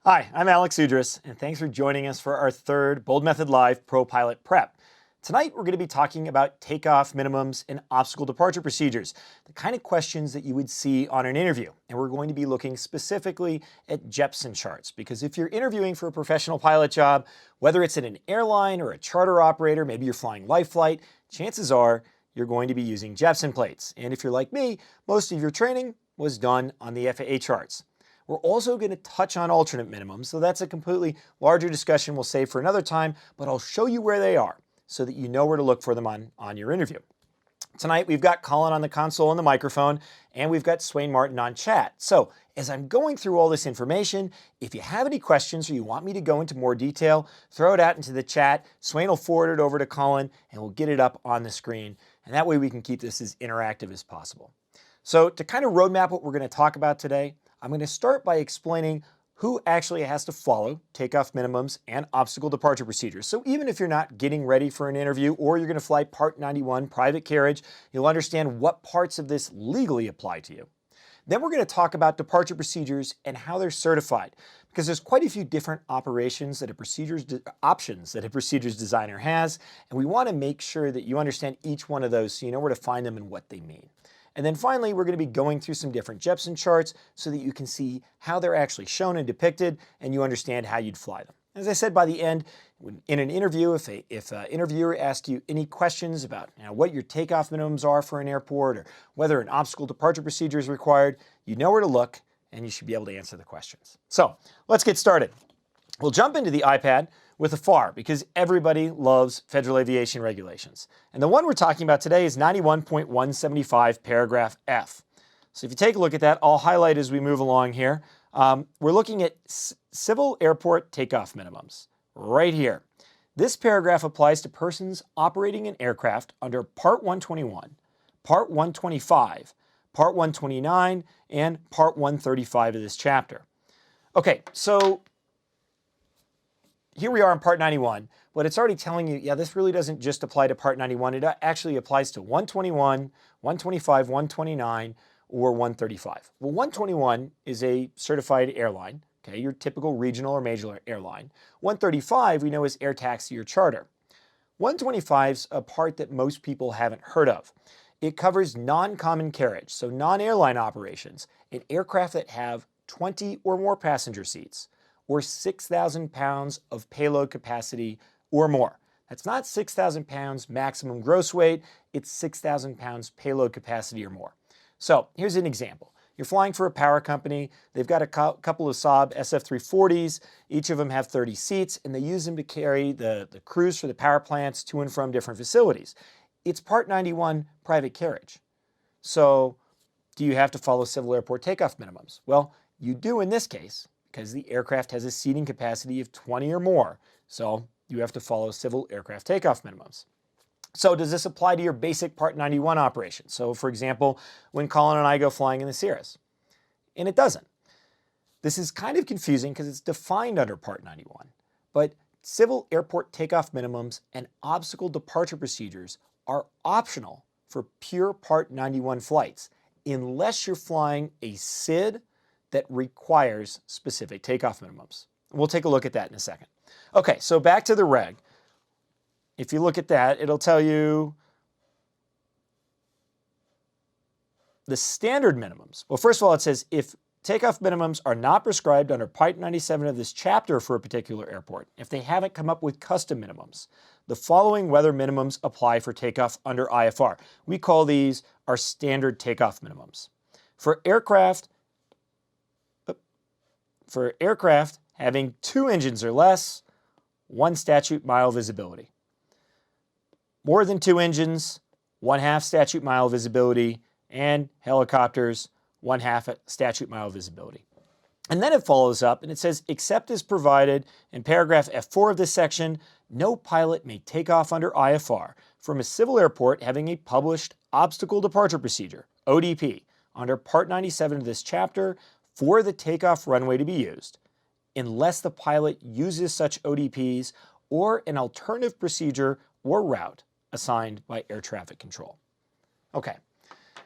Hi, I'm Alex Udris, and thanks for joining us for our third Boldmethod Live Pro Pilot Prep. Tonight, we're going to be talking about takeoff minimums and obstacle departure procedures, the kind of questions that you would see on an interview. And we're going to be looking specifically at Jeppesen charts, because if you're interviewing for a professional pilot job, whether it's at an airline or a charter operator, maybe you're flying life flight, chances are you're going to be using Jeppesen plates. And if you're like me, most of your training was done on the FAA charts. We're also going to touch on alternate minimums, so that's a completely larger discussion we'll save for another time, but I'll show you where they are so that you know where to look for them on your interview. Tonight, we've got Colin on the console and the microphone, and we've got Swain Martin on chat. So as I'm going through all this information, if you have any questions or you want me to go into more detail, throw it out into the chat. Swain will forward it over to Colin, and we'll get it up on the screen, and that way we can keep this as interactive as possible. So to kind of roadmap what we're going to talk about today, I'm going to start by explaining who actually has to follow takeoff minimums and obstacle departure procedures. So even if you're not getting ready for an interview or you're going to fly Part 91 private carriage, you'll understand what parts of this legally apply to you. Then we're going to talk about departure procedures and how they're certified, because there's quite a few different options that a procedures designer has, and we want to make sure that you understand each one of those so you know where to find them and what they mean. And then finally, we're going to be going through some different Jeppesen charts so that you can see how they're actually shown and depicted, and you understand how you'd fly them. As I said, by the end, in an interview, if an interviewer asks you any questions about what your takeoff minimums are for an airport or whether an obstacle departure procedure is required, you know where to look, and you should be able to answer the questions. So let's get started. We'll jump into the iPad with a FAR, because everybody loves federal aviation regulations. And the one we're talking about today is 91.175 paragraph F. So if you take a look at that, I'll highlight as we move along here. We're looking at civil airport takeoff minimums right here. This paragraph applies to persons operating an aircraft under Part 121, Part 125, Part 129, and Part 135 of this chapter. Okay, so here we are in Part 91, but it's already telling you, yeah, this really doesn't just apply to Part 91. It actually applies to 121, 125, 129, or 135. Well, 121 is a certified airline, okay, your typical regional or major airline. 135 we know is air taxi or charter. 125 is a part that most people haven't heard of. It covers non-common carriage, so non-airline operations, in aircraft that have 20 or more passenger seats, or 6,000 pounds of payload capacity or more. That's not 6,000 pounds maximum gross weight, it's 6,000 pounds payload capacity or more. So here's an example. You're flying for a power company, they've got a couple of Saab SF340s, each of them have 30 seats, and they use them to carry the crews for the power plants to and from different facilities. It's Part 91 private carriage. So do you have to follow civil airport takeoff minimums? Well, you do in this case, because the aircraft has a seating capacity of 20 or more. So you have to follow civil aircraft takeoff minimums. So does this apply to your basic Part 91 operation? So for example, when Colin and I go flying in the Sierras. And it doesn't. This is kind of confusing because it's defined under Part 91. But civil airport takeoff minimums and obstacle departure procedures are optional for pure Part 91 flights, unless you're flying a SID that requires specific takeoff minimums. We'll take a look at that in a second. Okay, so back to the reg. If you look at that, it'll tell you the standard minimums. Well, first of all, it says if takeoff minimums are not prescribed under Part 97 of this chapter for a particular airport, if they haven't come up with custom minimums, the following weather minimums apply for takeoff under IFR. We call these our standard takeoff minimums. For aircraft having 2 engines or less, 1 statute mile visibility. More than 2 engines, 1/2 statute mile visibility, and helicopters, 1/2 statute mile visibility. And then it follows up and it says, except as provided in paragraph F4 of this section, no pilot may take off under IFR from a civil airport having a published obstacle departure procedure, ODP, under Part 97 of this chapter for the takeoff runway to be used, unless the pilot uses such ODPs or an alternative procedure or route assigned by air traffic control. Okay,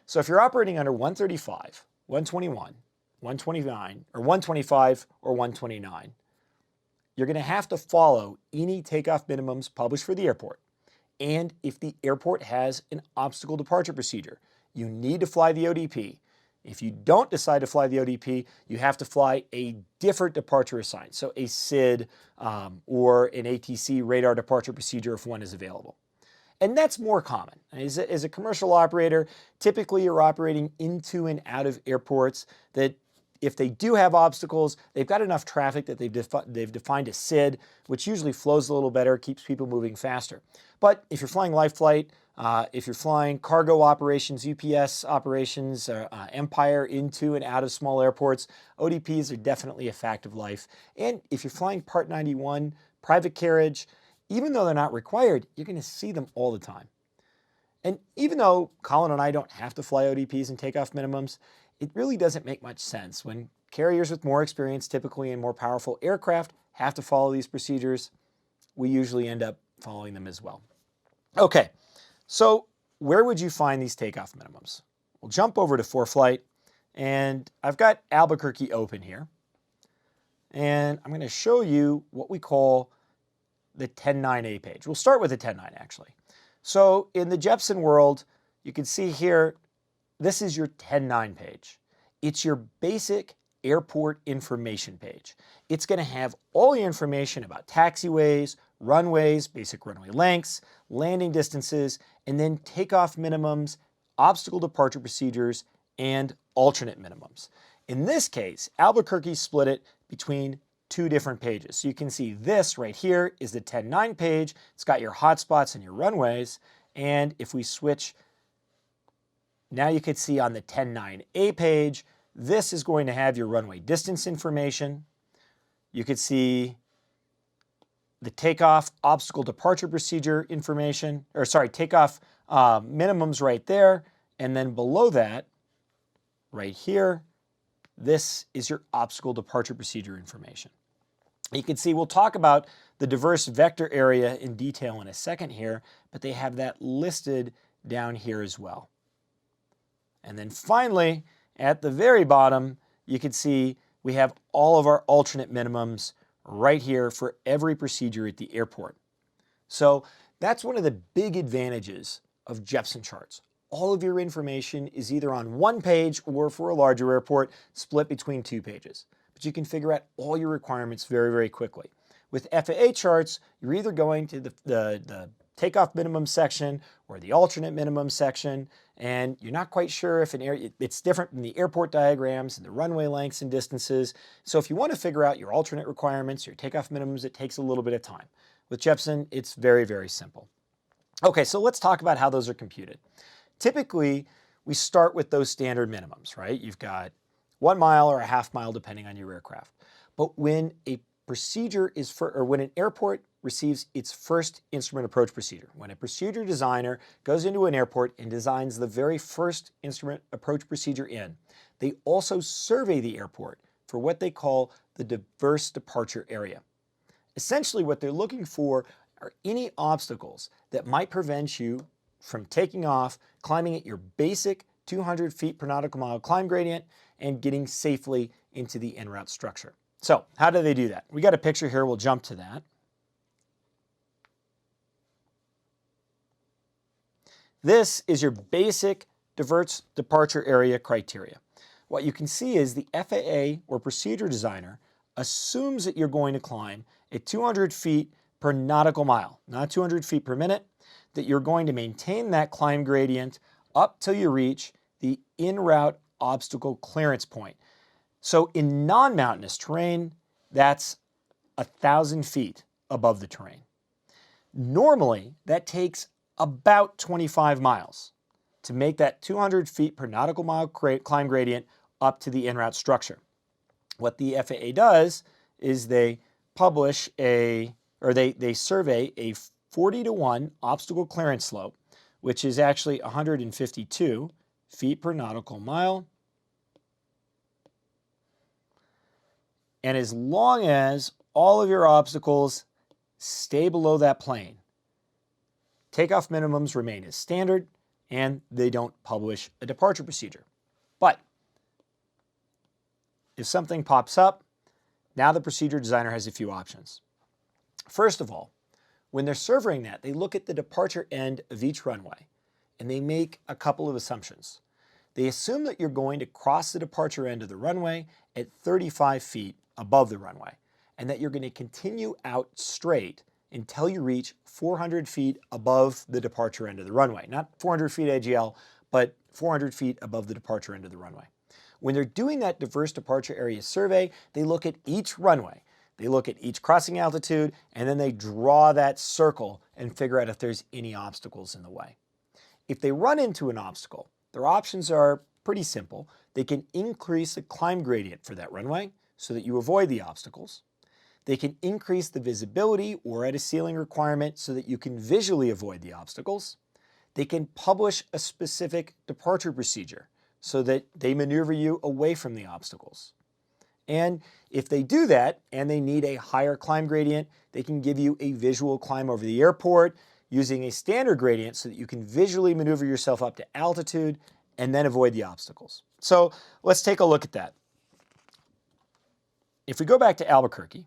so if you're operating under 135, 121, 129 or 125 or 129, you're going to have to follow any takeoff minimums published for the airport. And if the airport has an obstacle departure procedure, you need to fly the ODP. If you don't decide to fly the ODP, you have to fly a different departure assigned, so a SID or an ATC radar departure procedure if one is available. And that's more common. As a commercial operator, typically you're operating into and out of airports that if they do have obstacles, they've got enough traffic that they've defined a SID, which usually flows a little better, keeps people moving faster. But if you're flying light flight, if you're flying cargo operations, UPS operations, Empire into and out of small airports, ODPs are definitely a fact of life. And if you're flying Part 91, private carriage, even though they're not required, you're going to see them all the time. And even though Colin and I don't have to fly ODPs and takeoff minimums, it really doesn't make much sense. When carriers with more experience, typically in more powerful aircraft, have to follow these procedures, we usually end up following them as well. Okay, so where would you find these takeoff minimums? We'll jump over to ForeFlight, and I've got Albuquerque open here. And I'm going to show you what we call the 10.9a page. We'll start with the 10.9 actually. So in the Jeppesen world, you can see here, this is your 10.9 page. It's your basic airport information page. It's going to have all the information about taxiways, runways, basic runway lengths, landing distances, and then takeoff minimums, obstacle departure procedures, and alternate minimums. In this case, Albuquerque split it between two different pages. So you can see this right here is the 10.9 page. It's got your hotspots and your runways. And if we switch, now you can see on the 10.9a page, this is going to have your runway distance information. You could see the takeoff obstacle departure procedure information, or sorry, takeoff minimums right there. And then below that, right here, this is your obstacle departure procedure information. You can see we'll talk about the diverse vector area in detail in a second here, but they have that listed down here as well. And then finally, at the very bottom, you can see we have all of our alternate minimums right here for every procedure at the airport. So that's one of the big advantages of Jeppesen charts. All of your information is either on one page or, for a larger airport, split between two pages. But you can figure out all your requirements very, very quickly. With FAA charts, you're either going to the takeoff minimum section or the alternate minimum section, and you're not quite sure if it's different than the airport diagrams and the runway lengths and distances. So if you want to figure out your alternate requirements, your takeoff minimums, it takes a little bit of time. With Jeppesen, it's very, very simple. Okay, so let's talk about how those are computed. Typically, we start with those standard minimums, right? You've got 1 mile or a half mile, depending on your aircraft. But when a procedure is or when an airport receives its first instrument approach procedure, when a procedure designer goes into an airport and designs the very first instrument approach procedure in, they also survey the airport for what they call the diverse departure area. Essentially, what they're looking for are any obstacles that might prevent you from taking off, climbing at your basic 200 feet per nautical mile climb gradient, and getting safely into the Inroute structure. So how do they do that? We got a picture here, we'll jump to that. This is your basic diverse departure area criteria. What you can see is the FAA or procedure designer assumes that you're going to climb at 200 feet per nautical mile, not 200 feet per minute, that you're going to maintain that climb gradient up till you reach the in-route obstacle clearance point. So in non-mountainous terrain, that's 1,000 feet above the terrain. Normally, that takes about 25 miles to make that 200 feet per nautical mile climb gradient up to the in-route structure. What the FAA does is they publish they survey a 40-to-1 obstacle clearance slope, which is actually 152 feet per nautical mile. And as long as all of your obstacles stay below that plane, takeoff minimums remain as standard, and they don't publish a departure procedure. But if something pops up, now the procedure designer has a few options. First of all, when they're surveying that, they look at the departure end of each runway and they make a couple of assumptions. They assume that you're going to cross the departure end of the runway at 35 feet above the runway and that you're going to continue out straight until you reach 400 feet above the departure end of the runway. Not 400 feet AGL, but 400 feet above the departure end of the runway. When they're doing that diverse departure area survey, they look at each runway. They look at each crossing altitude, and then they draw that circle and figure out if there's any obstacles in the way. If they run into an obstacle, their options are pretty simple. They can increase the climb gradient for that runway so that you avoid the obstacles. They can increase the visibility or add a ceiling requirement so that you can visually avoid the obstacles. They can publish a specific departure procedure so that they maneuver you away from the obstacles. And if they do that and they need a higher climb gradient, they can give you a visual climb over the airport using a standard gradient so that you can visually maneuver yourself up to altitude and then avoid the obstacles. So let's take a look at that. If we go back to Albuquerque,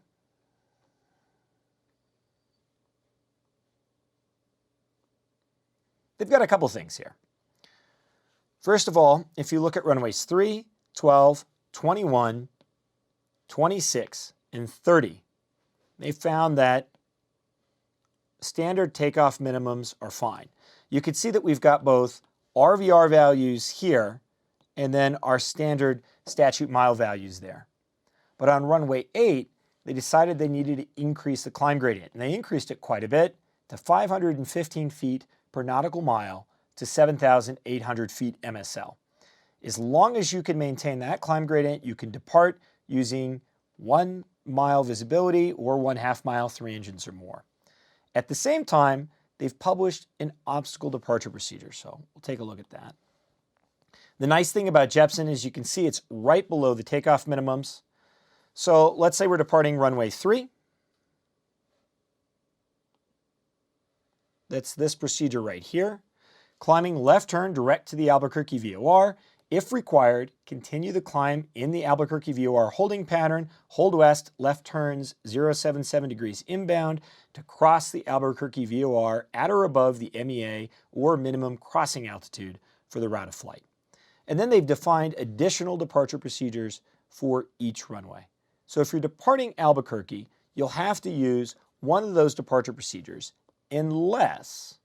they've got a couple things here. First of all, if you look at runways 3, 12, 21, 26, and 30, they found that standard takeoff minimums are fine. You can see that we've got both RVR values here and then our standard statute mile values there. But on runway 8, they decided they needed to increase the climb gradient, and they increased it quite a bit to 515 feet per nautical mile to 7,800 feet MSL. As long as you can maintain that climb gradient, you can depart using 1 mile visibility or 1/2 mile, 3 engines or more. At the same time, they've published an obstacle departure procedure, so we'll take a look at that. The nice thing about Jeppesen is you can see it's right below the takeoff minimums. So let's say we're departing runway 3. That's this procedure right here. Climbing left turn direct to the Albuquerque VOR. If required, continue the climb in the Albuquerque VOR holding pattern. Hold west, left turns 077 degrees inbound to cross the Albuquerque VOR at or above the MEA or minimum crossing altitude for the route of flight. And then they've defined additional departure procedures for each runway. So if you're departing Albuquerque, you'll have to use one of those departure procedures unless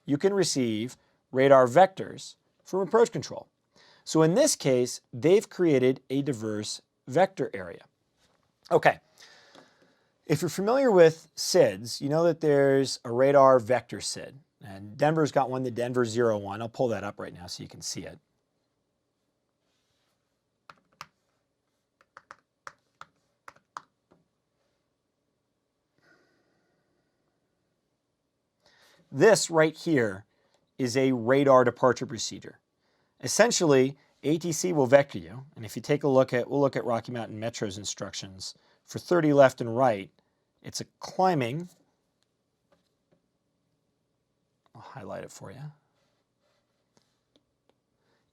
you can receive radar vectors from approach control. So in this case, they've created a diverse vector area. Okay, if you're familiar with SIDs, you know that there's a radar vector SID. And Denver's got one, the Denver 01. I'll pull that up right now so you can see it. This right here is a radar departure procedure. Essentially, ATC will vector you, and if you take a look at, we'll look at Rocky Mountain Metro's instructions. For 30 left and right, it's a climbing, I'll highlight it for you.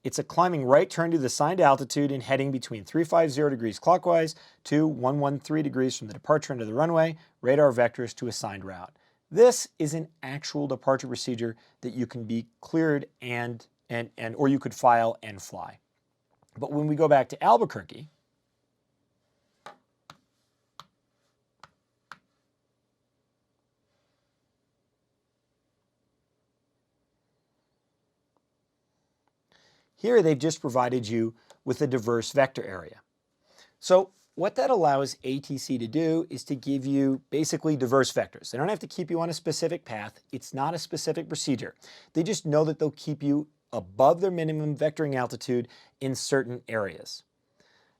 It's a climbing right turn to the assigned altitude and heading between 350 degrees clockwise to 113 degrees from the departure end of the runway, radar vectors to assigned route. This is an actual departure procedure that you can be cleared or you could file and fly. But when we go back to Albuquerque, here they've just provided you with a diverse vector area. So what that allows ATC to do is to give you basically diverse vectors. They don't have to keep you on a specific path. It's not a specific procedure. They just know that they'll keep you above their minimum vectoring altitude in certain areas.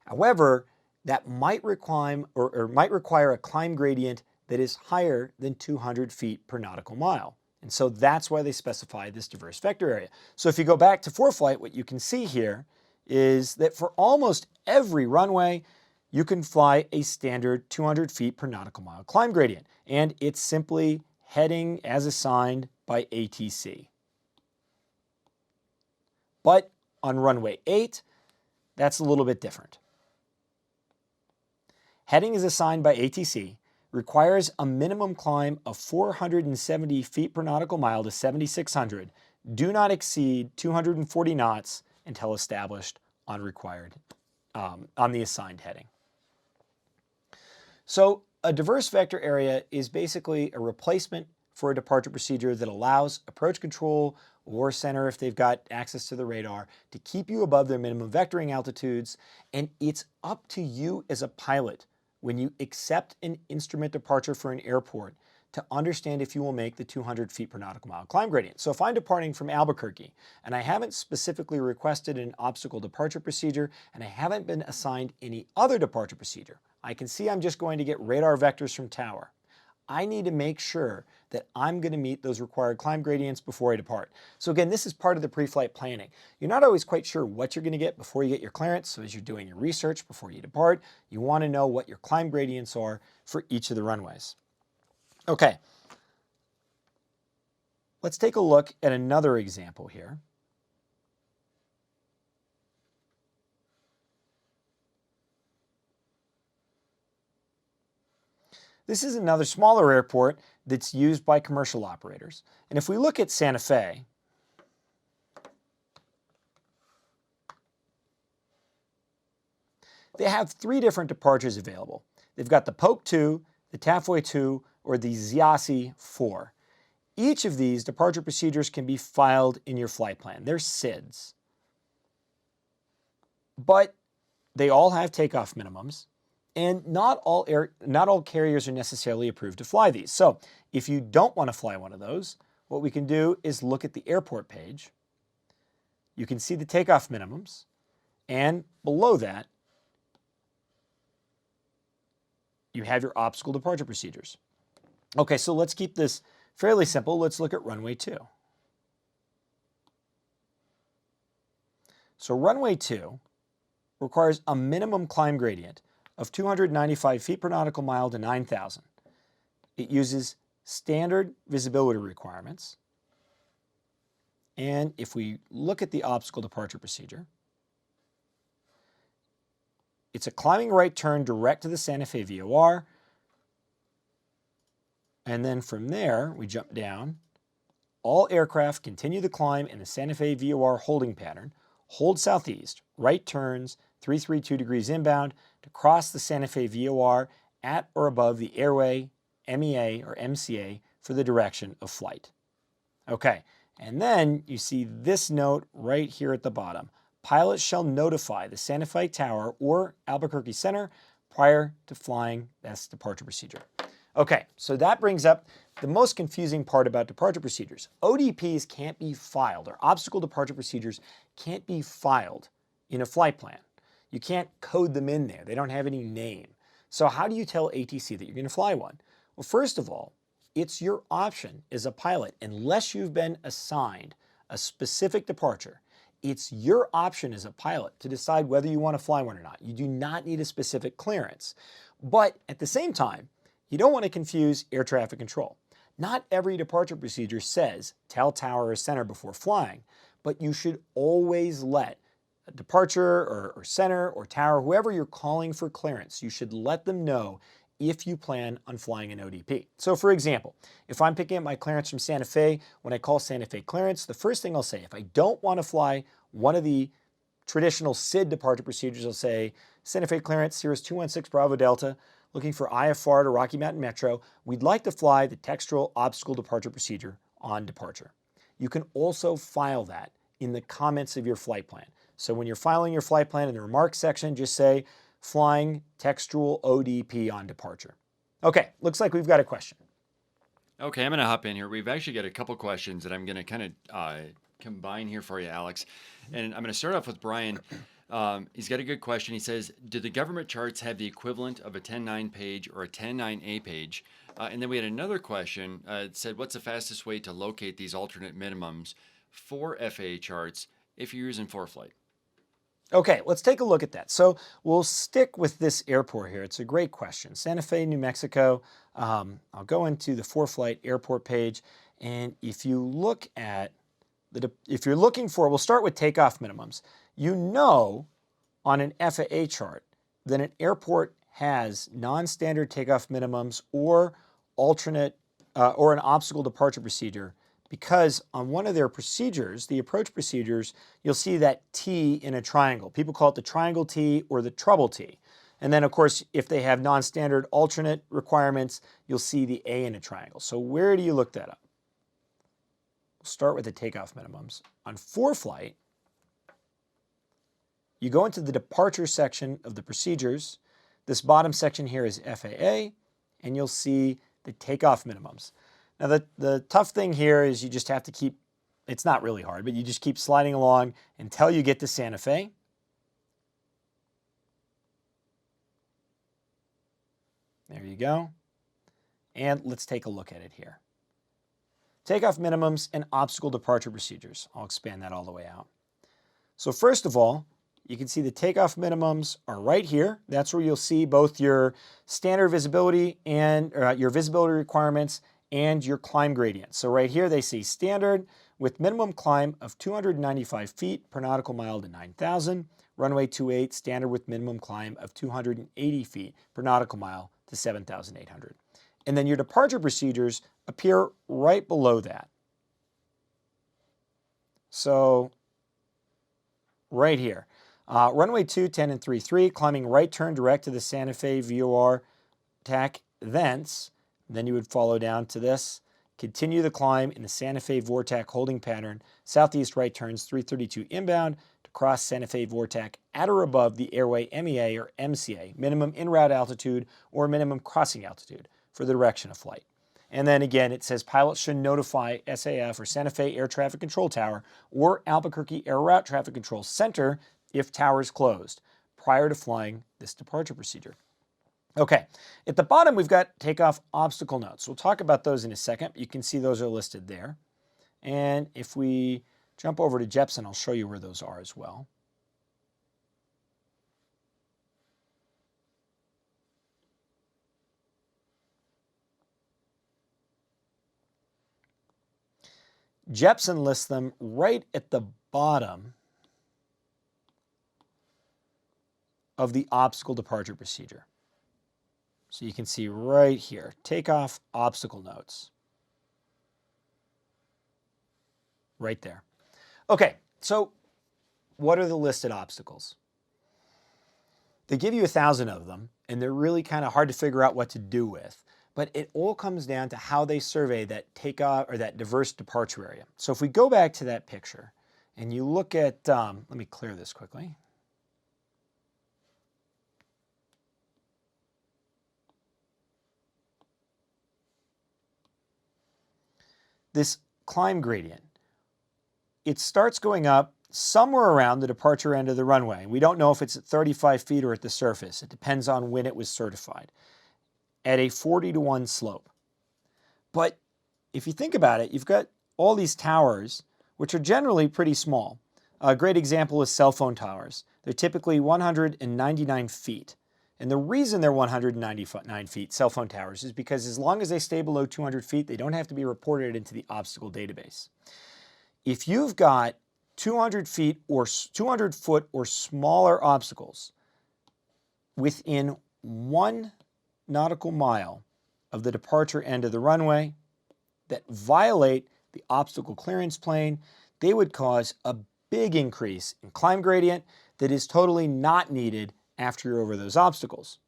However, that might require a climb gradient that is higher than 200 feet per nautical mile. And so that's why they specify this diverse vector area. So if you go back to ForeFlight, what you can see here is that for almost every runway, you can fly a standard 200 feet per nautical mile climb gradient, and it's simply heading as assigned by ATC. But on runway 8, That's a little bit different. Heading is assigned by ATC, requires a minimum climb of 470 feet per nautical mile to 7,600, do not exceed 240 knots until established on the assigned heading. So a diverse vector area is basically a replacement for a departure procedure that allows approach control or center, if they've got access to the radar, to keep you above their minimum vectoring altitudes. And it's up to you as a pilot, when you accept an instrument departure for an airport, to understand if you will make the 200 feet per nautical mile climb gradient. So if I'm departing from Albuquerque and I haven't specifically requested an obstacle departure procedure and I haven't been assigned any other departure procedure, I can see I'm just going to get radar vectors from tower. I need to make sure that I'm going to meet those required climb gradients before I depart. So again, this is part of the pre-flight planning. You're not always quite sure what you're going to get before you get your clearance. So as you're doing your research before you depart, you want to know what your climb gradients are for each of the runways. Okay, let's take a look at another example here. This is another smaller airport that's used by commercial operators. And if we look at Santa Fe, they have 3 different departures available. They've got the Polk 2, the Tafoy 2, or the Ziasi 4. Each of these departure procedures can be filed in your flight plan. They're SIDs. But they all have takeoff minimums. And not all carriers are necessarily approved to fly these. So if you don't want to fly one of those, what we can do is look at the airport page. You can see the takeoff minimums. And below that, you have your obstacle departure procedures. Okay, so let's keep this fairly simple. Let's look at runway 2. So runway 2 requires a minimum climb gradient of 295 feet per nautical mile to 9,000. It uses standard visibility requirements. And if we look at the obstacle departure procedure, it's a climbing right turn direct to the Santa Fe VOR. And then from there, we jump down. All aircraft continue the climb in the Santa Fe VOR holding pattern. Hold southeast, right turns, 332 degrees inbound to cross the Santa Fe VOR at or above the airway, MEA or MCA for the direction of flight. Okay, and then you see this note right here at the bottom. Pilots shall notify the Santa Fe Tower or Albuquerque Center prior to flying this departure procedure. Okay, so that brings up the most confusing part about departure procedures. ODPs can't be filed, or obstacle departure procedures can't be filed in a flight plan. You can't code them in there. They don't have any name. So how do you tell ATC that you're going to fly one? Well, first of all, it's your option as a pilot, unless you've been assigned a specific departure. It's your option as a pilot to decide whether you want to fly one or not. You do not need a specific clearance. But at the same time, you don't want to confuse air traffic control. Not every departure procedure says tell tower or center before flying, but you should always let a departure or center or tower, whoever you're calling for clearance, you should let them know if you plan on flying an ODP. So for example, if I'm picking up my clearance from Santa Fe, when I call Santa Fe clearance, the first thing I'll say, if I don't want to fly one of the traditional SID departure procedures, I'll say Santa Fe clearance, Cirrus 216 Bravo Delta, looking for IFR to Rocky Mountain Metro, we'd like to fly the textual obstacle departure procedure on departure. You can also file that in the comments of your flight plan. So when you're filing your flight plan in the remarks section, just say flying textual ODP on departure. Okay, looks like we've got a question. Okay, I'm going to hop in here. We've actually got a couple questions that I'm going to kind of combine here for you, Alex. And I'm going to start off with Brian. He's got a good question. He says, do the government charts have the equivalent of a 10.9 page or a 10.9A page? And then we had another question. It said, what's the fastest way to locate these alternate minimums for FAA charts if you're using ForeFlight? Okay, let's take a look at that. So we'll stick with this airport here. It's a great question. Santa Fe, New Mexico. I'll go into the ForeFlight airport page. And if you look at, if you're looking for, we'll start with takeoff minimums. You know on an FAA chart that an airport has non-standard takeoff minimums or alternate or an obstacle departure procedure, because on one of their procedures, the approach procedures, you'll see that T in a triangle. People call it the triangle T or the trouble T. And then, of course, if they have non-standard alternate requirements, you'll see the A in a triangle. So where do you look that up? We'll start with the takeoff minimums. On ForeFlight, you go into the departure section of the procedures. This bottom section here is FAA, and you'll see the takeoff minimums. Now, the tough thing here is you just have to keep, it's not really hard, but you just keep sliding along until you get to Santa Fe. There you go. And let's take a look at it here. Takeoff minimums and obstacle departure procedures. I'll expand that all the way out. So first of all, you can see the takeoff minimums are right here. That's where you'll see both your standard visibility and your visibility requirements and your climb gradient. So right here they say standard with minimum climb of 295 feet per nautical mile to 9,000. Runway 28 standard with minimum climb of 280 feet per nautical mile to 7,800. And then your departure procedures appear right below that. So right here. Runway 2, 10 and 3-3, climbing right turn direct to the Santa Fe VOR TAC, thence. Then you would follow down to this. Continue the climb in the Santa Fe VORTAC holding pattern, southeast right turns 332 inbound to cross Santa Fe VORTAC at or above the airway MEA or MCA, minimum en route altitude or minimum crossing altitude for the direction of flight. And then again, it says pilots should notify SAF or Santa Fe Air Traffic Control Tower or Albuquerque Air Route Traffic Control Center if tower is closed prior to flying this departure procedure. Okay, at the bottom we've got takeoff obstacle notes. We'll talk about those in a second. You can see those are listed there. And if we jump over to Jeppesen, I'll show you where those are as well. Jeppesen lists them right at the bottom of the obstacle departure procedure. So you can see right here, takeoff obstacle notes. Right there. Okay, so what are the listed obstacles? They give you 1,000 of them, and they're really kind of hard to figure out what to do with. But it all comes down to how they survey that takeoff or that diverse departure area. So if we go back to that picture and you look at, let me clear this quickly. This climb gradient, it starts going up somewhere around the departure end of the runway. We don't know if it's at 35 feet or at the surface. It depends on when it was certified, at a 40-to-1 slope. But if you think about it, you've got all these towers, which are generally pretty small. A great example is cell phone towers. They're typically 199 feet. And the reason they're 199 feet, cell phone towers, is because as long as they stay below 200 feet, they don't have to be reported into the obstacle database. If you've got 200 feet or 200 foot or smaller obstacles within 1 nautical mile of the departure end of the runway that violate the obstacle clearance plane, they would cause a big increase in climb gradient that is totally not needed after you're over those obstacles.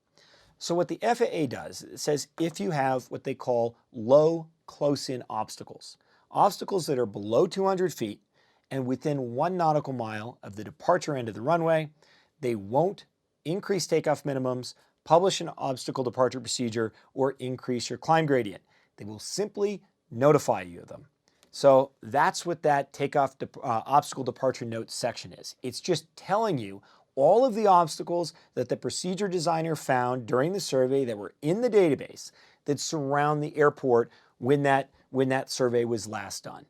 So what the FAA does, it says if you have what they call low close-in obstacles, obstacles that are below 200 feet and within 1 nautical mile of the departure end of the runway, they won't increase takeoff minimums, publish an obstacle departure procedure, or increase your climb gradient. They will simply notify you of them. So that's what that takeoff obstacle departure notes section is. It's just telling you all of the obstacles that the procedure designer found during the survey that were in the database that surround the airport when that survey was last done.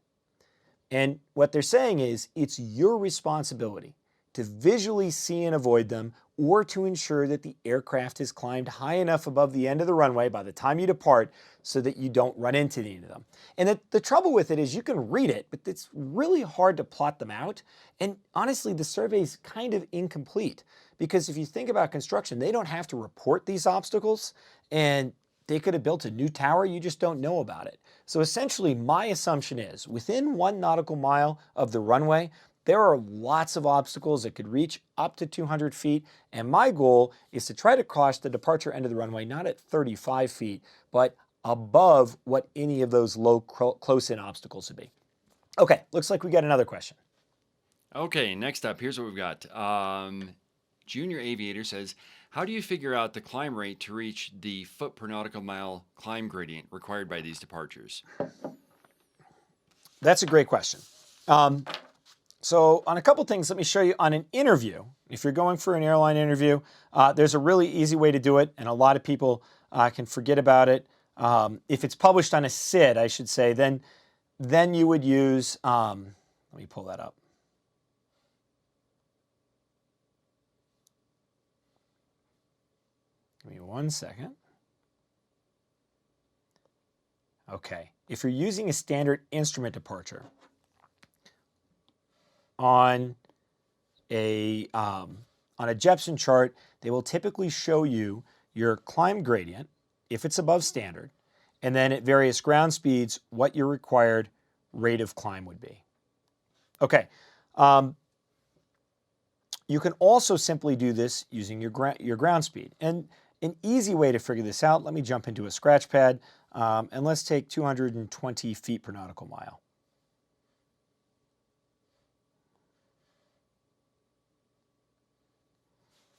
And what they're saying is it's your responsibility to visually see and avoid them or to ensure that the aircraft has climbed high enough above the end of the runway by the time you depart so that you don't run into any of them. And the trouble with it is you can read it, but it's really hard to plot them out. And honestly, the survey's kind of incomplete because if you think about construction, they don't have to report these obstacles, and they could have built a new tower, you just don't know about it. So essentially, my assumption is within 1 nautical mile of the runway, there are lots of obstacles that could reach up to 200 feet, and my goal is to try to cross the departure end of the runway not at 35 feet, but above what any of those low close-in obstacles would be. Okay, looks like we got another question. Okay, next up, here's what we've got. Junior Aviator says, how do you figure out the climb rate to reach the foot per nautical mile climb gradient required by these departures? That's a great question. So on a couple things, let me show you on an interview. If you're going for an airline interview, there's a really easy way to do it, and a lot of people can forget about it. If it's published on a SID, I should say, then you would use, let me pull that up. Give me 1 second. Okay, if you're using a standard instrument departure on a Jeppesen chart, they will typically show you your climb gradient if it's above standard, and then at various ground speeds, what your required rate of climb would be. Okay, you can also simply do this using your ground speed. And an easy way to figure this out, let me jump into a scratch pad, and let's take 220 feet per nautical mile.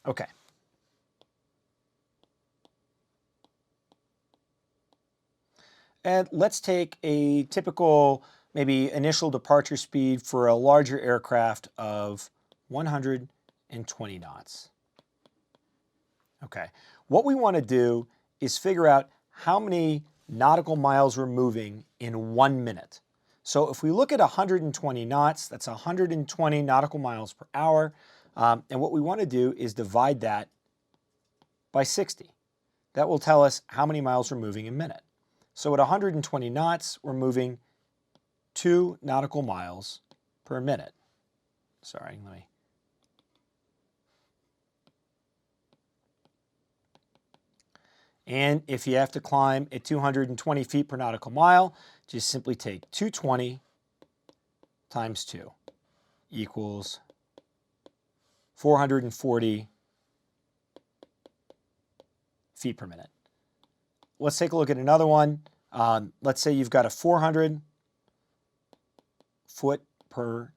Okay. And let's take a typical, maybe initial departure speed for a larger aircraft of 120 knots. Okay. What we want to do is figure out how many nautical miles we're moving in 1 minute. So if we look at 120 knots, that's 120 nautical miles per hour. And what we want to do is divide that by 60. That will tell us how many miles we're moving a minute. So at 120 knots, we're moving 2 nautical miles per minute. Sorry, let me. And if you have to climb at 220 feet per nautical mile, just simply take 220 times 2 equals 440 feet per minute. Let's take a look at another one. Let's say you've got a 400 foot per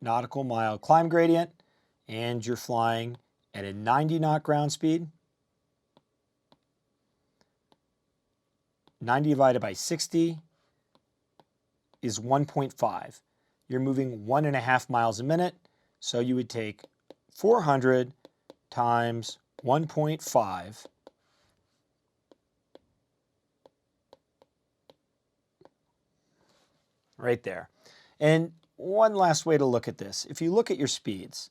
nautical mile climb gradient, and you're flying at a 90 knot ground speed. 90 divided by 60 is 1.5. You're moving 1.5 miles a minute, so you would take 400 times 1.5 right there. And one last way to look at this, if you look at your speeds,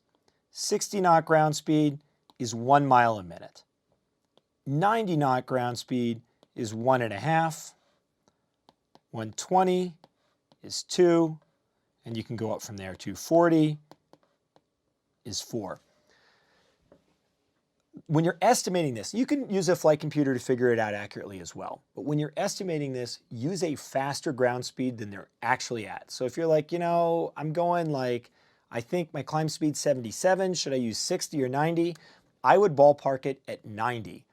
60 knot ground speed is 1 mile a minute. 90 knot ground speed is 1.5. 120 is 2, and you can go up from there. 240 is 4. When you're estimating this, you can use a flight computer to figure it out accurately as well. But when you're estimating this, use a faster ground speed than they're actually at. So if you're like, I'm going like, I think my climb speed's 77, should I use 60 or 90? I would ballpark it at 90.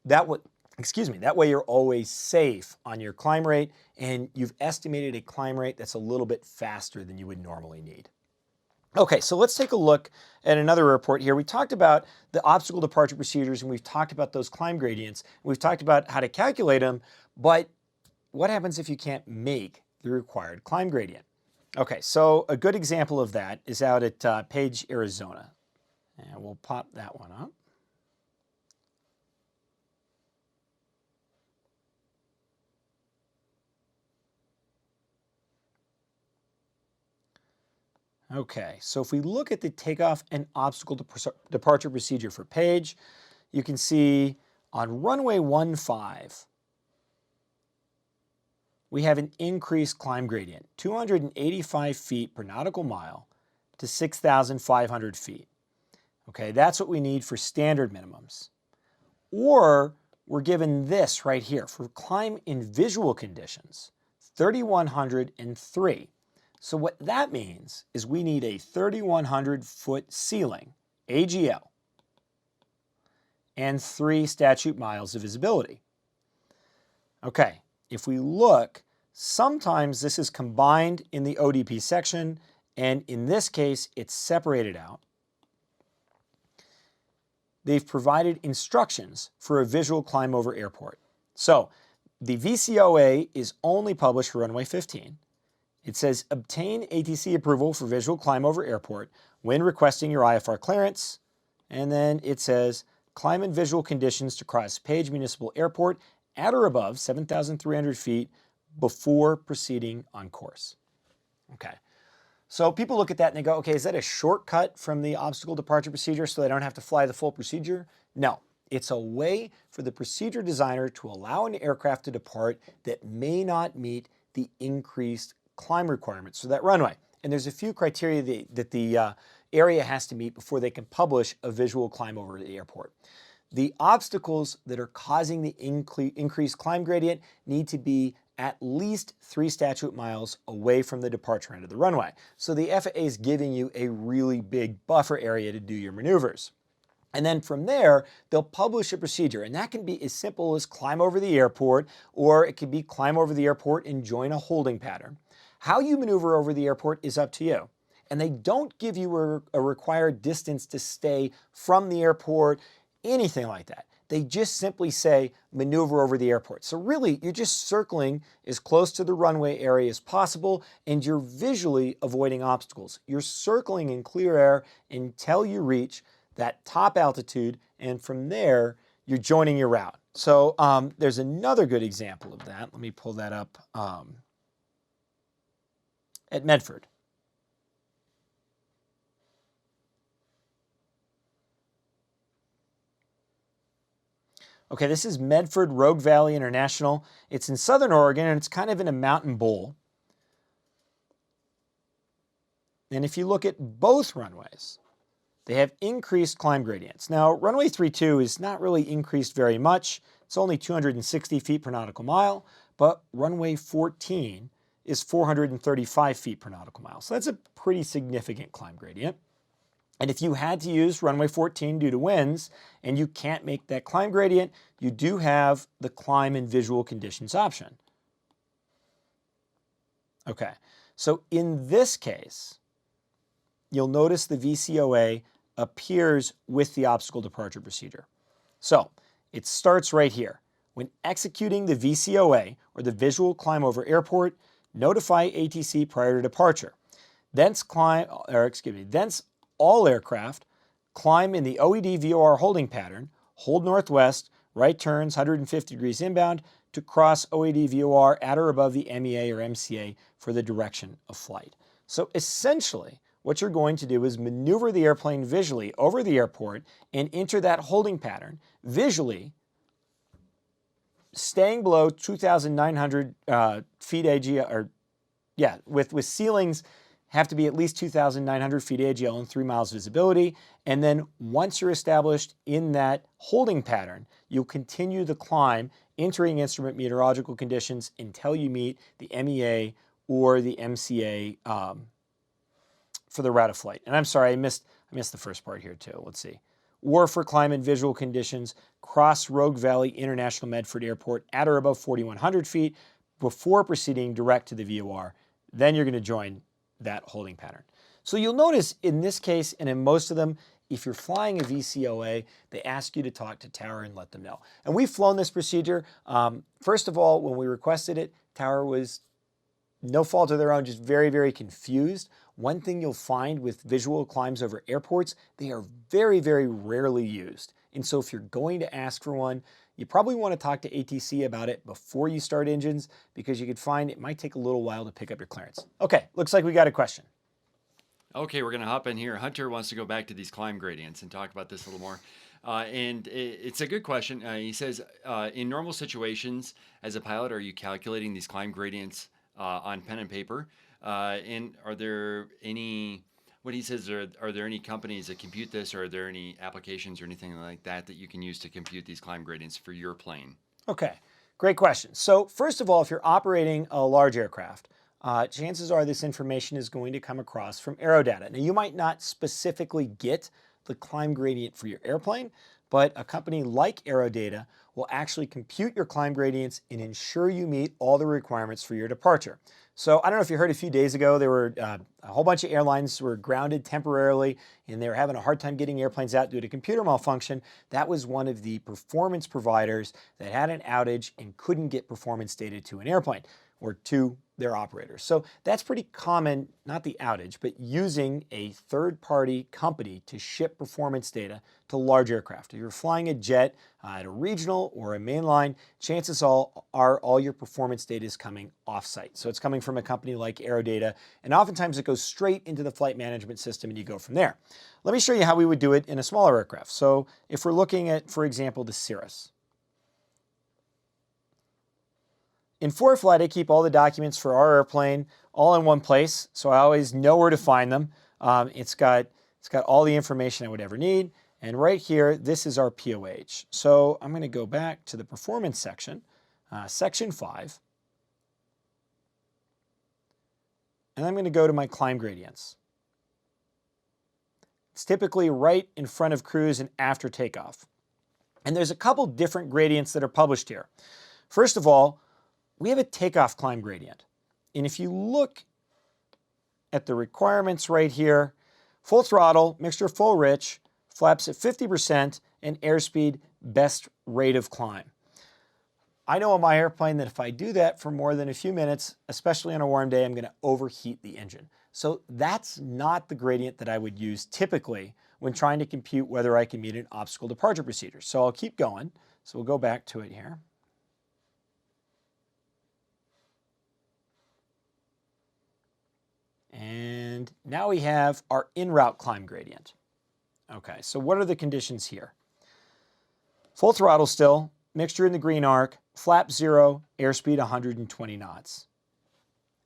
That way you're always safe on your climb rate, and you've estimated a climb rate that's a little bit faster than you would normally need. Okay, so let's take a look at another report here. We talked about the obstacle departure procedures, and we've talked about those climb gradients. We've talked about how to calculate them, but what happens if you can't make the required climb gradient? Okay, so a good example of that is out at Page, Arizona. And we'll pop that one up. Okay, so if we look at the takeoff and obstacle departure procedure for Page, you can see on runway 15, we have an increased climb gradient, 285 feet per nautical mile to 6,500 feet. Okay, that's what we need for standard minimums. Or we're given this right here for climb in visual conditions, 3,103. So what that means is we need a 3,100-foot ceiling, AGL, and 3 statute miles of visibility. Okay, if we look, sometimes this is combined in the ODP section, and in this case, it's separated out. They've provided instructions for a visual climb over airport. So the VCOA is only published for runway 15. It says obtain ATC approval for visual climb over airport when requesting your IFR clearance. And then it says climb in visual conditions to cross Page Municipal Airport at or above 7,300 feet before proceeding on course. Okay. So people look at that and they go, okay, is that a shortcut from the obstacle departure procedure so they don't have to fly the full procedure? No, it's a way for the procedure designer to allow an aircraft to depart that may not meet the increased climb requirements for that runway. And there's a few criteria that the area has to meet before they can publish a visual climb over the airport. The obstacles that are causing the increased climb gradient need to be at least 3 statute miles away from the departure end of the runway. So the FAA is giving you a really big buffer area to do your maneuvers. And then from there, they'll publish a procedure, and that can be as simple as climb over the airport, or it could be climb over the airport and join a holding pattern. How you maneuver over the airport is up to you. And they don't give you a required distance to stay from the airport, anything like that. They just simply say maneuver over the airport. So really, you're just circling as close to the runway area as possible, and you're visually avoiding obstacles. You're circling in clear air until you reach that top altitude, and from there, you're joining your route. So there's another good example of that. Let me pull that up at Medford. Okay, this is Medford Rogue Valley International. It's in Southern Oregon, and it's kind of in a mountain bowl. And if you look at both runways, they have increased climb gradients. Now, runway 32 is not really increased very much. It's only 260 feet per nautical mile, but runway 14 is 435 feet per nautical mile. So that's a pretty significant climb gradient. And if you had to use runway 14 due to winds and you can't make that climb gradient, you do have the climb in visual conditions option. Okay, so in this case, you'll notice the VCOA appears with the obstacle departure procedure. So it starts right here. When executing the VCOA, or the visual climb over airport, notify ATC prior to departure. Thence all aircraft climb in the OED VOR holding pattern, hold northwest, right turns 150 degrees inbound to cross OED VOR at or above the MEA or MCA for the direction of flight. So essentially, what you're going to do is maneuver the airplane visually over the airport and enter that holding pattern visually, staying below 2,900 feet AGL, with ceilings have to be at least 2,900 feet AGL and 3 miles visibility. And then once you're established in that holding pattern, you'll continue the climb, entering instrument meteorological conditions until you meet the MEA or the MCA for the route of flight. And I'm sorry, I missed the first part here too. Let's see. Or for climb in visual conditions, cross Rogue Valley International Medford Airport at or above 4,100 feet before proceeding direct to the VOR. Then you're going to join that holding pattern. So you'll notice in this case, and in most of them, if you're flying a VCOA, they ask you to talk to Tower and let them know. And we've flown this procedure. First of all, when we requested it, Tower was no fault of their own, just very, very confused. One thing you'll find with visual climbs over airports, they are very, very rarely used. And so if you're going to ask for one, you probably want to talk to ATC about it before you start engines, because you could find it might take a little while to pick up your clearance. Okay, looks like we got a question. Okay, we're going to hop in here. Hunter wants to go back to these climb gradients and talk about this a little more. It's a good question. He says, in normal situations as a pilot, are you calculating these climb gradients on pen and paper? And are there any, what he says, are there any companies that compute this, or are there any applications or anything like that that you can use to compute these climb gradients for your plane? Okay, great question. So first of all, if you're operating a large aircraft, chances are this information is going to come across from aerodata. Now, you might not specifically get the climb gradient for your airplane, but a company like Aerodata will actually compute your climb gradients and ensure you meet all the requirements for your departure. So I don't know if you heard a few days ago, there were a whole bunch of airlines were grounded temporarily, and they were having a hard time getting airplanes out due to computer malfunction. That was one of the performance providers that had an outage and couldn't get performance data to an airplane or to their operators. So that's pretty common, not the outage, but using a third-party company to ship performance data to large aircraft. If you're flying a jet at a regional or a mainline, chances are all your performance data is coming off-site. So it's coming from a company like Aerodata, and oftentimes it goes straight into the flight management system and you go from there. Let me show you how we would do it in a smaller aircraft. So if we're looking at, for example, the Cirrus. In ForeFlight, I keep all the documents for our airplane all in one place, so I always know where to find them. It's got all the information I would ever need. And right here, this is our POH. So I'm going to go back to the performance section, section 5. And I'm going to go to my climb gradients. It's typically right in front of cruise and after takeoff. And there's a couple different gradients that are published here. First of all, we have a takeoff climb gradient. And if you look at the requirements right here, full throttle, mixture full rich, flaps at 50%, and airspeed, best rate of climb. I know on my airplane that if I do that for more than a few minutes, especially on a warm day, I'm going to overheat the engine. So that's not the gradient that I would use typically when trying to compute whether I can meet an obstacle departure procedure. So I'll keep going. So we'll go back to it here. And now we have our Inroute climb gradient. Okay, so what are the conditions here? Full throttle still, mixture in the green arc, flap 0, airspeed 120 knots.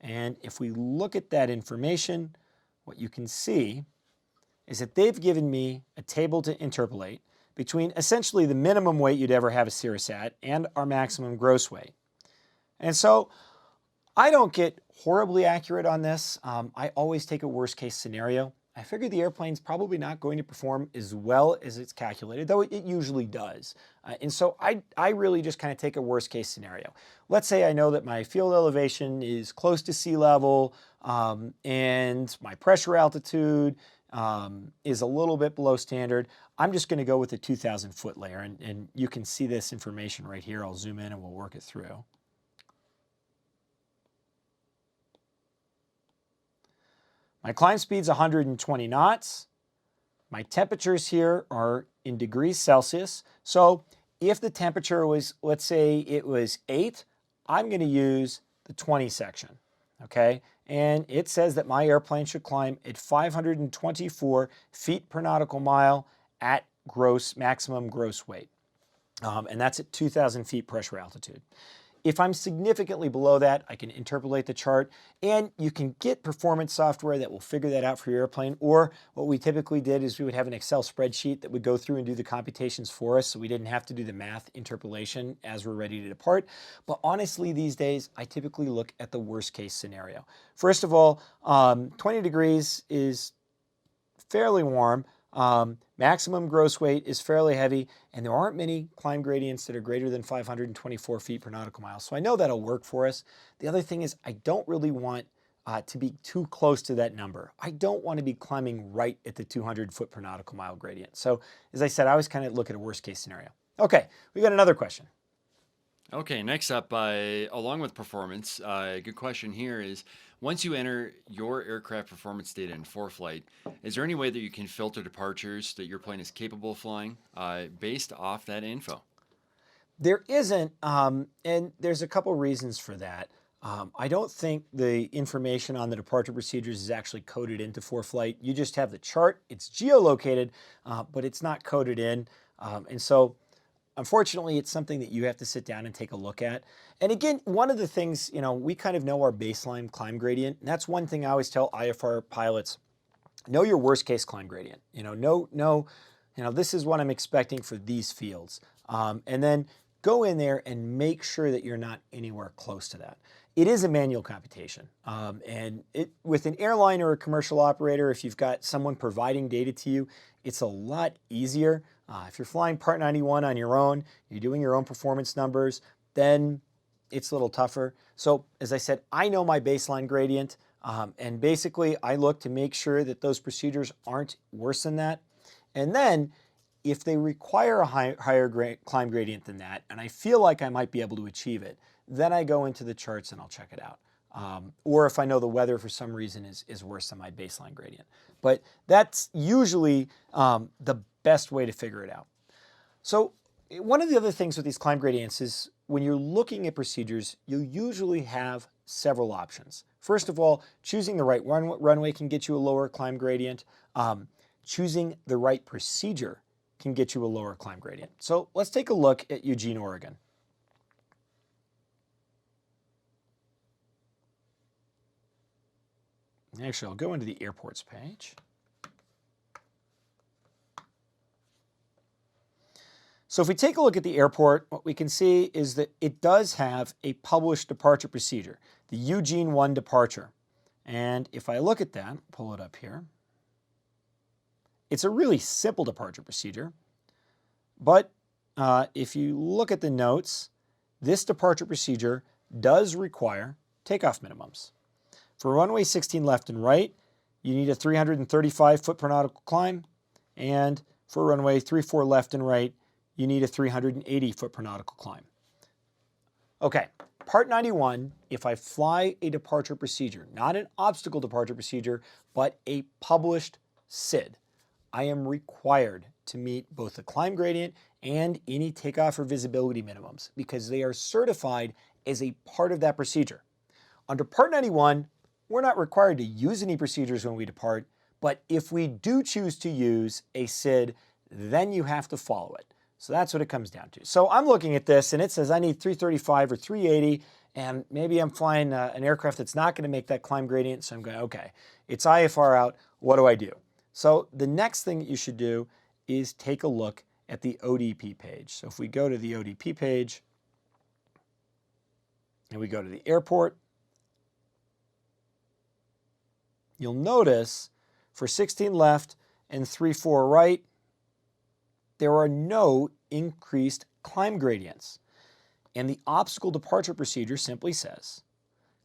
And if we look at that information, what you can see is that they've given me a table to interpolate between essentially the minimum weight you'd ever have a Cirrus at and our maximum gross weight. And so I don't get horribly accurate on this. I always take a worst case scenario. I figure the airplane's probably not going to perform as well as it's calculated, though it usually does. And so I really just kind of take a worst case scenario. Let's say I know that my field elevation is close to sea level and my pressure altitude is a little bit below standard. I'm just going to go with the 2,000 foot layer, and you can see this information right here. I'll zoom in and we'll work it through. My climb speed's 120 knots. My temperatures here are in degrees Celsius. So if the temperature was, let's say it was 8, I'm going to use the 20 section, okay? And it says that my airplane should climb at 524 feet per nautical mile at maximum gross weight. And that's at 2,000 feet pressure altitude. If I'm significantly below that, I can interpolate the chart, and you can get performance software that will figure that out for your airplane. Or what we typically did is we would have an Excel spreadsheet that would go through and do the computations for us, so we didn't have to do the math interpolation as we're ready to depart. But honestly, these days, I typically look at the worst case scenario. First of all, 20 degrees is fairly warm. Maximum gross weight is fairly heavy, and there aren't many climb gradients that are greater than 524 feet per nautical mile. So I know that'll work for us. The other thing is I don't really want to be too close to that number. I don't want to be climbing right at the 200 foot per nautical mile gradient. So as I said, I always kind of look at a worst case scenario. Okay, we got another question. Okay, next up, along with performance, a good question here is, once you enter your aircraft performance data in ForeFlight, is there any way that you can filter departures that your plane is capable of flying based off that info? There isn't, and there's a couple reasons for that. I don't think the information on the departure procedures is actually coded into ForeFlight. You just have the chart. It's geolocated, but it's not coded in. And so, unfortunately, it's something that you have to sit down and take a look at. And again, one of the things, we kind of know our baseline climb gradient. And that's one thing I always tell IFR pilots. Know your worst case climb gradient. This is what I'm expecting for these fields. And then go in there and make sure that you're not anywhere close to that. It is a manual computation. With an airline or a commercial operator, if you've got someone providing data to you, it's a lot easier. If you're flying Part 91 on your own, you're doing your own performance numbers, then it's a little tougher. So as I said, I know my baseline gradient, and basically I look to make sure that those procedures aren't worse than that. And then if they require a higher climb gradient than that, and I feel like I might be able to achieve it, then I go into the charts and I'll check it out. Or if I know the weather for some reason is worse than my baseline gradient. But that's usually the best way to figure it out. So one of the other things with these climb gradients is when you're looking at procedures, you usually have several options. First of all, choosing the right runway can get you a lower climb gradient. Choosing the right procedure can get you a lower climb gradient. So let's take a look at Eugene, Oregon. Actually, I'll go into the airports page. So if we take a look at the airport, what we can see is that it does have a published departure procedure, the Eugene 1 departure. And if I look at that, pull it up here, it's a really simple departure procedure. But if you look at the notes, this departure procedure does require takeoff minimums. For runway 16 left and right, you need a 335 foot per nautical climb. And for runway 34 left and right, you need a 380 foot per nautical climb. Okay, Part 91, if I fly a departure procedure, not an obstacle departure procedure, but a published SID, I am required to meet both the climb gradient and any takeoff or visibility minimums because they are certified as a part of that procedure. Under Part 91, we're not required to use any procedures when we depart, but if we do choose to use a SID, then you have to follow it. So that's what it comes down to. So I'm looking at this and it says I need 335 or 380, and maybe I'm flying an aircraft that's not going to make that climb gradient. So I'm going, okay, it's IFR out. What do I do? So the next thing that you should do is take a look at the ODP page. So if we go to the ODP page and we go to the airport, you'll notice for 16 left and 34 right, there are no increased climb gradients. And the obstacle departure procedure simply says,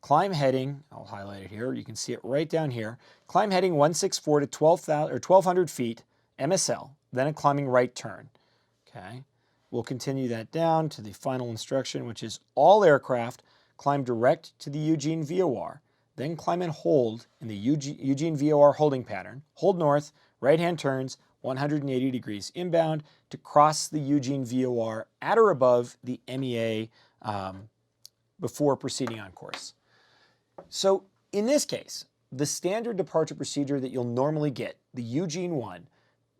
climb heading, I'll highlight it here, you can see it right down here, climb heading 164 to 1,200 feet, MSL, then a climbing right turn. Okay, we'll continue that down to the final instruction, which is all aircraft climb direct to the Eugene VOR, then climb and hold in the Eugene VOR holding pattern, hold north, right-hand turns, 180 degrees inbound to cross the Eugene VOR at or above the MEA before proceeding on course. So in this case, the standard departure procedure that you'll normally get, the Eugene 1,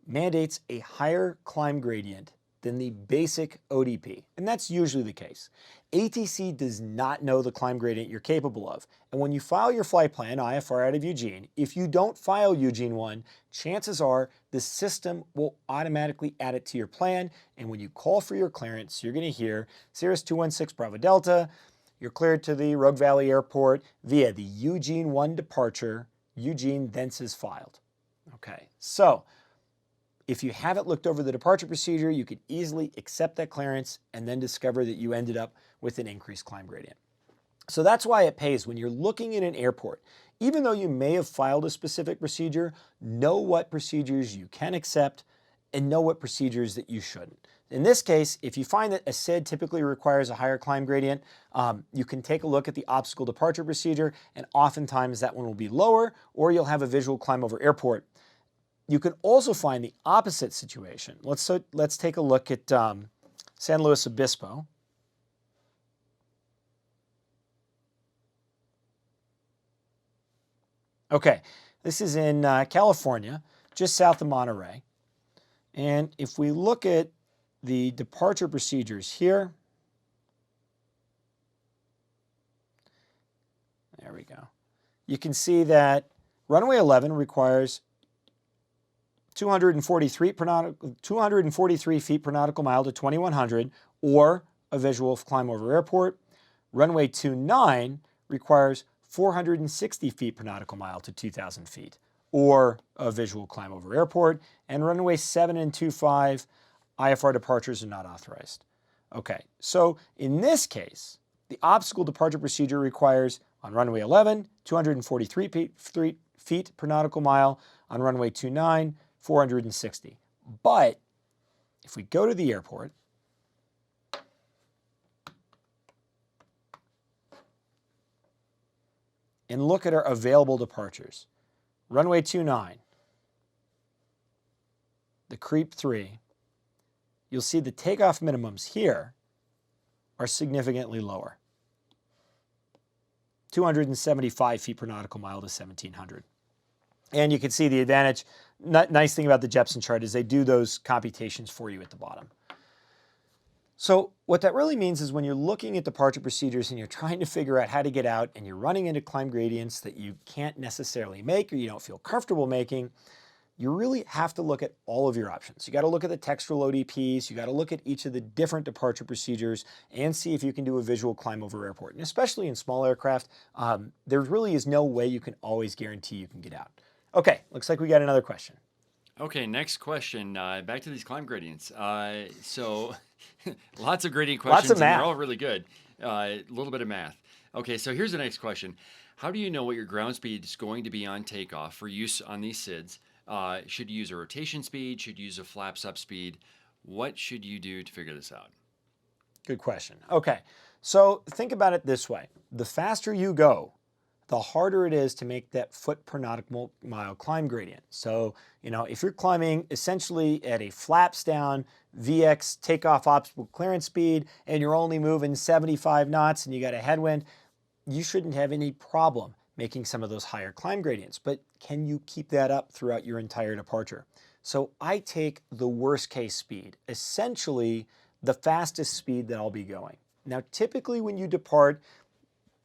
mandates a higher climb gradient than the basic ODP, and that's usually the case. ATC does not know the climb gradient you're capable of, and when you file your flight plan, IFR out of Eugene, if you don't file Eugene 1, chances are the system will automatically add it to your plan, and when you call for your clearance, you're going to hear Cirrus 216 Bravo Delta, you're cleared to the Rogue Valley Airport via the Eugene 1 departure, Eugene thence is filed. Okay, so if you haven't looked over the departure procedure, you could easily accept that clearance and then discover that you ended up with an increased climb gradient. So that's why it pays when you're looking at an airport. Even though you may have filed a specific procedure, know what procedures you can accept and know what procedures that you shouldn't. In this case, if you find that a SID typically requires a higher climb gradient, you can take a look at the obstacle departure procedure, and oftentimes that one will be lower, or you'll have a visual climb over airport. You can also find the opposite situation. Let's take a look at San Luis Obispo. Okay, this is in California, just south of Monterey. And if we look at the departure procedures here, there we go. You can see that runway 11 requires 243 feet per nautical mile to 2100, or a visual climb over airport. Runway 29 requires 460 feet per nautical mile to 2000 feet, or a visual climb over airport. And runway 7 and 25, IFR departures are not authorized. Okay, so in this case, the obstacle departure procedure requires on runway 11, 243 feet per nautical mile, on runway 29, 460. But if we go to the airport, and look at our available departures, runway 29, the creep 3, you'll see the takeoff minimums here are significantly lower. 275 feet per nautical mile to 1700. And you can see the advantage. Nice thing about the Jeppesen chart is they do those computations for you at the bottom. So what that really means is when you're looking at departure procedures and you're trying to figure out how to get out and you're running into climb gradients that you can't necessarily make or you don't feel comfortable making, you really have to look at all of your options. You got to look at the textual ODPs, you got to look at each of the different departure procedures and see if you can do a visual climb over airport. And especially in small aircraft, there really is no way you can always guarantee you can get out. Okay, looks like we got another question. Okay, next question. Back to these climb gradients. So lots of gradient questions, Lots of math. and they're all really good. A little bit of math. Okay, so here's the next question. How do you know what your ground speed is going to be on takeoff for use on these SIDs? Should you use a rotation speed? Should you use a flaps up speed? What should you do to figure this out? Good question. Okay, so think about it this way. The faster you go, the harder it is to make that foot per nautical mile climb gradient. So, if you're climbing essentially at a flaps down VX takeoff obstacle clearance speed and you're only moving 75 knots and you got a headwind, you shouldn't have any problem making some of those higher climb gradients. But can you keep that up throughout your entire departure? So I take the worst case speed, essentially the fastest speed that I'll be going. Now, typically when you depart,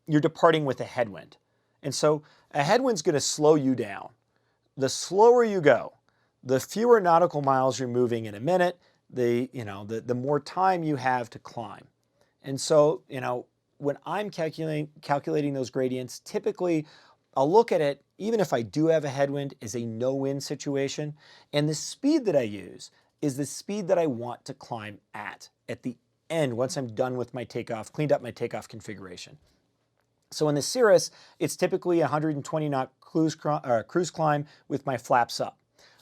you're departing with a headwind. And so a headwind's going to slow you down. The slower you go, the fewer nautical miles you're moving in a minute, the more time you have to climb. And so, when I'm calculating those gradients, typically I'll look at it, even if I do have a headwind, as a no-wind situation. And the speed that I use is the speed that I want to climb at the end, once I'm done with my takeoff, cleaned up my takeoff configuration. So in the Cirrus, it's typically a 120 knot cruise climb with my flaps up.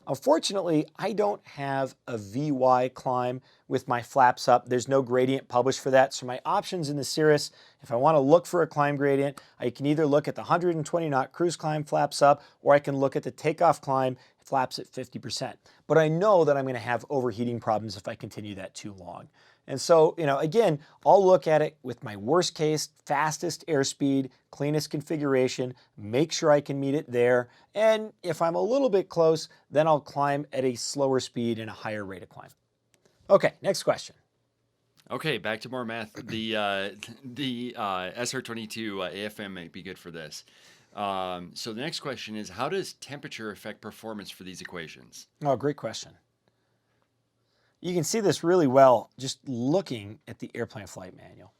Unfortunately, I don't have a VY climb with my flaps up. There's no gradient published for that. So my options in the Cirrus, if I want to look for a climb gradient, I can either look at the 120 knot cruise climb flaps up, or I can look at the takeoff climb flaps at 50%. But I know that I'm going to have overheating problems if I continue that too long. And so, again, I'll look at it with my worst case, fastest airspeed, cleanest configuration, make sure I can meet it there. And if I'm a little bit close, then I'll climb at a slower speed and a higher rate of climb. Okay, next question. Okay, back to more math. The SR22 AFM might be good for this. So the next question is, how does temperature affect performance for these equations? Oh, great question. You can see this really well just looking at the airplane flight manual.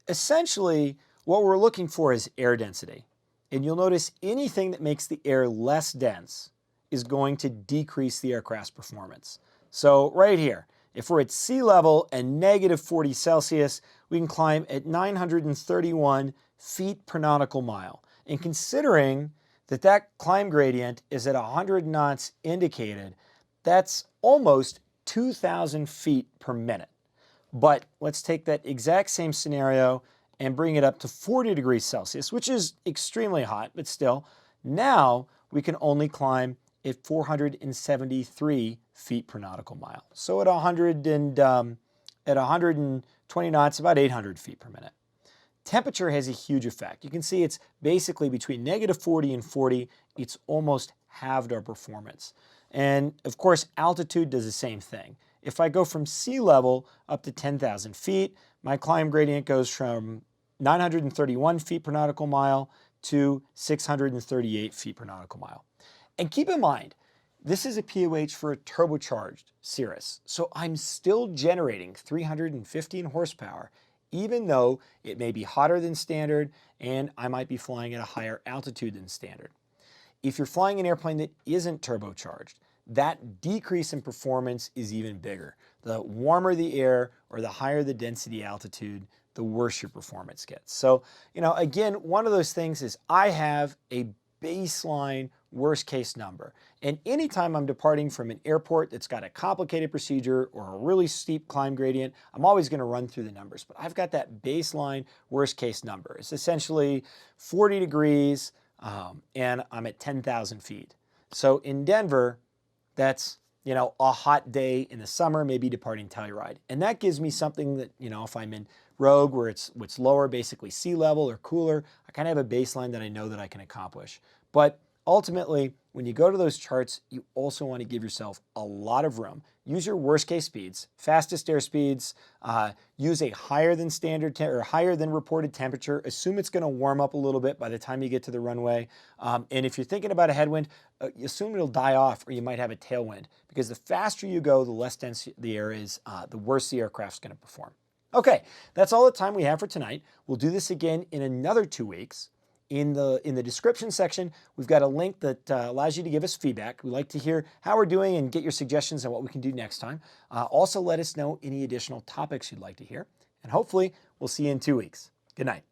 Essentially, what we're looking for is air density. And you'll notice anything that makes the air less dense is going to decrease the aircraft's performance. So right here, if we're at sea level and negative 40 Celsius, we can climb at 931 feet per nautical mile. And considering that climb gradient is at 100 knots indicated, that's almost 2,000 feet per minute. But let's take that exact same scenario and bring it up to 40 degrees Celsius, which is extremely hot, but still, now we can only climb at 473 feet per nautical mile. So at 120 knots, about 800 feet per minute. Temperature has a huge effect. You can see it's basically between -40 and 40, it's almost halved our performance. And of course, altitude does the same thing. If I go from sea level up to 10,000 feet, my climb gradient goes from 931 feet per nautical mile to 638 feet per nautical mile. And keep in mind, this is a POH for a turbocharged Cirrus, so I'm still generating 315 horsepower, even though it may be hotter than standard and I might be flying at a higher altitude than standard. If you're flying an airplane that isn't turbocharged, that decrease in performance is even bigger. The warmer the air or the higher the density altitude, the worse your performance gets. So, again, one of those things is I have a baseline worst case number. And anytime I'm departing from an airport that's got a complicated procedure or a really steep climb gradient, I'm always going to run through the numbers. But I've got that baseline worst case number. It's essentially 40 degrees and I'm at 10,000 feet. So in Denver, that's a hot day in the summer, maybe departing Telluride. And that gives me something that, if I'm in Rogue where it's lower, basically sea level or cooler, I kind of have a baseline that I know that I can accomplish. But ultimately, when you go to those charts, you also want to give yourself a lot of room. Use your worst case speeds, fastest air speeds, use a higher than standard or higher than reported temperature. Assume it's going to warm up a little bit by the time you get to the runway. And if you're thinking about a headwind, assume it'll die off or you might have a tailwind, because the faster you go, the less dense the air is, the worse the aircraft's going to perform. Okay, that's all the time we have for tonight. We'll do this again in another 2 weeks. In the description section, we've got a link that allows you to give us feedback. We'd like to hear how we're doing and get your suggestions on what we can do next time. Also, let us know any additional topics you'd like to hear. And hopefully, we'll see you in 2 weeks. Good night.